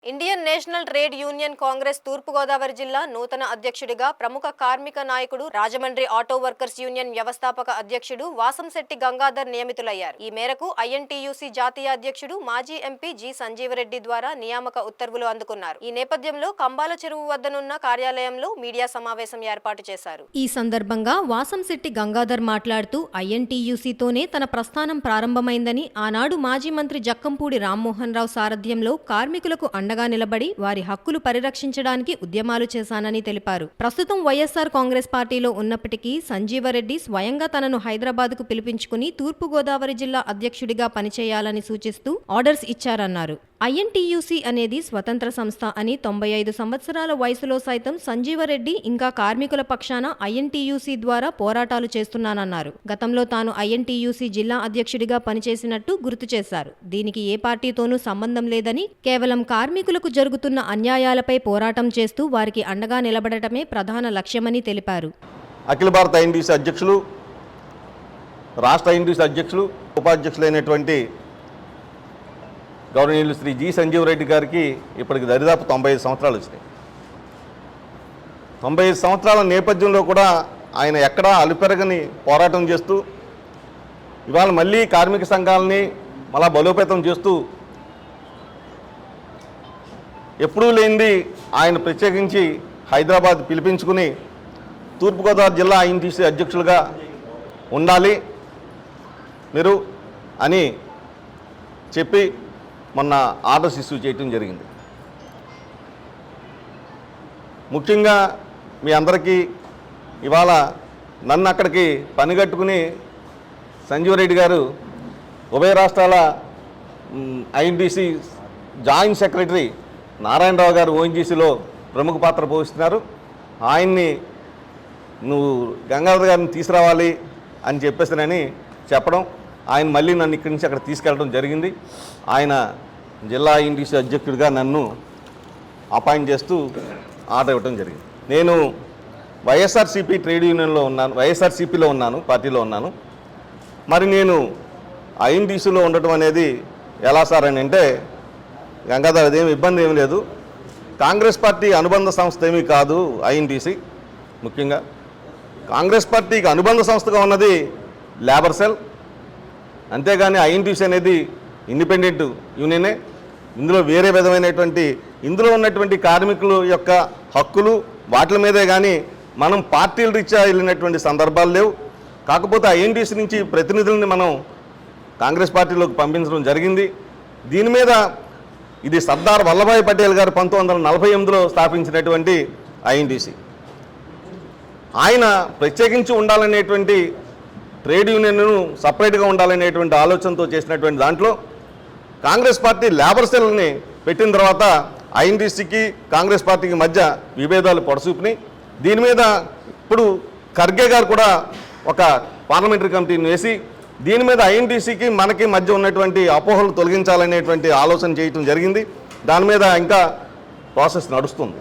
Indian national trade union Congress తూర్పు గోదావరి జిల్లా నూతన అధ్యక్షుడిగా ప్రముఖ కార్మిక నాయకుడు రాజమండ్రి ఆటో వర్కర్స్ యూనియన్ వ్యవస్థాపక అధ్యక్షుడు వాసంశెట్టి గంగాధర్ నియమితులయ్యారు. ఈ మేరకు ఐఎన్టీయూసీ జాతీయ అధ్యక్షుడు మాజీ ఎంపీ జి సంజీవరెడ్డి ద్వారా నియామక ఉత్తర్వులు అందుకున్నారు. ఈ నేపథ్యంలో కంబాల చెరువు వద్దనున్న కార్యాలయంలో మీడియా సమావేశం ఏర్పాటు చేశారు. ఈ సందర్భంగా వాసంశెట్టి గంగాధర్ మాట్లాడుతూ ఐఎన్టీయూసీతోనే తన ప్రస్థానం ప్రారంభమైందని, ఆనాడు మాజీ మంత్రి జక్కంపూడి రామ్మోహన్ రావు సారథ్యంలో కార్మికులకు అండగా నిలబడి వారి హక్కులు పరిరక్షించడానికి ఉద్యమాలు చేశానని తెలిపారు. ప్రస్తుతం వైఎస్ఆర్ కాంగ్రెస్ పార్టీలో ఉన్నప్పటికీ సంజీవరెడ్డి స్వయంగా తనను హైదరాబాద్కు పిలిపించుకుని తూర్పు గోదావరి జిల్లా అధ్యక్షుడిగా పనిచేయాలని సూచిస్తూ ఆర్డర్స్ ఇచ్చారన్నారు. ఐఎన్టీయూసీ అనేది స్వతంత్ర సంస్థ అని 95 సంవత్సరాల వయసులో సైతం సంజీవరెడ్డి ఇంకా కార్మికుల పక్షాన ఐఎన్టీయూసీ ద్వారా పోరాటాలు చేస్తున్నానన్నారు. గతంలో తాను ఐఎన్టీయూసీ జిల్లా అధ్యక్షుడిగా పనిచేసినట్టు గుర్తు చేశారు. దీనికి ఏ పార్టీతోనూ సంబంధం లేదని, కేవలం కార్మికులకు జరుగుతున్న అన్యాయాలపై పోరాటం చేస్తూ వారికి అండగా నిలబడటమే ప్రధాన లక్ష్యమని తెలిపారు. అఖిల భారత ఐఎన్టీయూసీ అధ్యక్షులు, రాష్ట్ర ఐఎన్టీయూసీ అధ్యక్షులు, ఉపాధ్యక్షులైనటువంటి గౌరవనీయులు శ్రీ జి సంజీవరెడ్డి గారికి ఇప్పటికి దరిదాపు 95 సంవత్సరాలు వచ్చినాయి. 95 సంవత్సరాల నేపథ్యంలో కూడా ఆయన ఎక్కడా అలుపెరగని పోరాటం చేస్తూ ఇవాళ మళ్ళీ కార్మిక సంఘాలని మళ్ళా బలోపేతం చేస్తూ ఎప్పుడూ లేనిది ఆయన ప్రత్యేకించి హైదరాబాద్ పిలిపించుకుని తూర్పుగోదావరి జిల్లా ఐఎన్టీయూసీ అధ్యక్షులుగా ఉండాలి మీరు అని చెప్పి మొన్న ఆర్డర్స్ ఇష్యూ చేయటం జరిగింది. ముఖ్యంగా మీ అందరికీ ఇవాళ నన్ను అక్కడికి పనిగట్టుకుని సంజీవరెడ్డి గారు ఉభయ రాష్ట్రాల ఐఎన్టీయూసీ జాయింట్ సెక్రటరీ నారాయణరావు గారు ఓఎన్జీసీలో ప్రముఖ పాత్ర పోషిస్తున్నారు. ఆయన్ని నువ్వు గంగాధర్ గారిని తీసుకురావాలి అని చెప్పేసినని చెప్పడం, ఆయన మళ్ళీ నన్ను ఇక్కడి నుంచి అక్కడ తీసుకెళ్ళడం జరిగింది. ఆయన జిల్లా ఐఎన్టీయూసీ అధ్యక్షుడిగా నన్ను అపాయింట్ చేస్తూ ఆర్డర్ ఇవ్వడం జరిగింది. నేను వైఎస్ఆర్సీపీ ట్రేడ్ యూనియన్లో ఉన్నాను, వైఎస్ఆర్సీపీలో ఉన్నాను, పార్టీలో ఉన్నాను. మరి నేను ఐఎన్టీయూసీలో ఉండటం అనేది ఎలా సార్ అని అంటే, గంగాధర్ అదేమి ఇబ్బంది ఏమి లేదు, కాంగ్రెస్ పార్టీ అనుబంధ సంస్థ ఏమీ కాదు ఐఎన్టీయూసీ. ముఖ్యంగా కాంగ్రెస్ పార్టీకి అనుబంధ సంస్థగా ఉన్నది లేబర్ సెల్, అంతేగాని ఐఎన్టీయూసీ అనేది ఇండిపెండెంట్ యూనియనే. ఇందులో వేరే విధమైనటువంటి ఇందులో ఉన్నటువంటి కార్మికుల యొక్క హక్కులు వాటి మీదే కానీ మనం పార్టీల రీత్యా వెళ్ళినటువంటి సందర్భాలు లేవు. కాకపోతే ఐఎన్టీయూసీ నుంచి ప్రతినిధులని మనం కాంగ్రెస్ పార్టీలోకి పంపించడం జరిగింది. దీని మీద ఇది సర్దార్ వల్లభాయ్ పటేల్ గారు 1948లో స్థాపించినటువంటి ఐఎన్టీయూసీ. ఆయన ప్రత్యేకించి ఉండాలనేటువంటి ట్రేడ్ యూనియన్ను సపరేట్గా ఉండాలనేటువంటి ఆలోచనతో చేసినటువంటి దాంట్లో కాంగ్రెస్ పార్టీ లేబర్ సెల్ని పెట్టిన తర్వాత ఐఎన్టీయూసీకి కాంగ్రెస్ పార్టీకి మధ్య విభేదాలు పొడసూపినాయి. దీని మీద ఇప్పుడు ఖర్గే గారు కూడా ఒక పార్లమెంటరీ కమిటీని వేసి దీని మీద ఐఎన్టీయూసీకి మనకి మధ్య ఉన్నటువంటి అపోహలు తొలగించాలనేటువంటి ఆలోచన చేయటం జరిగింది. దాని మీద ఇంకా ప్రాసెస్ నడుస్తుంది.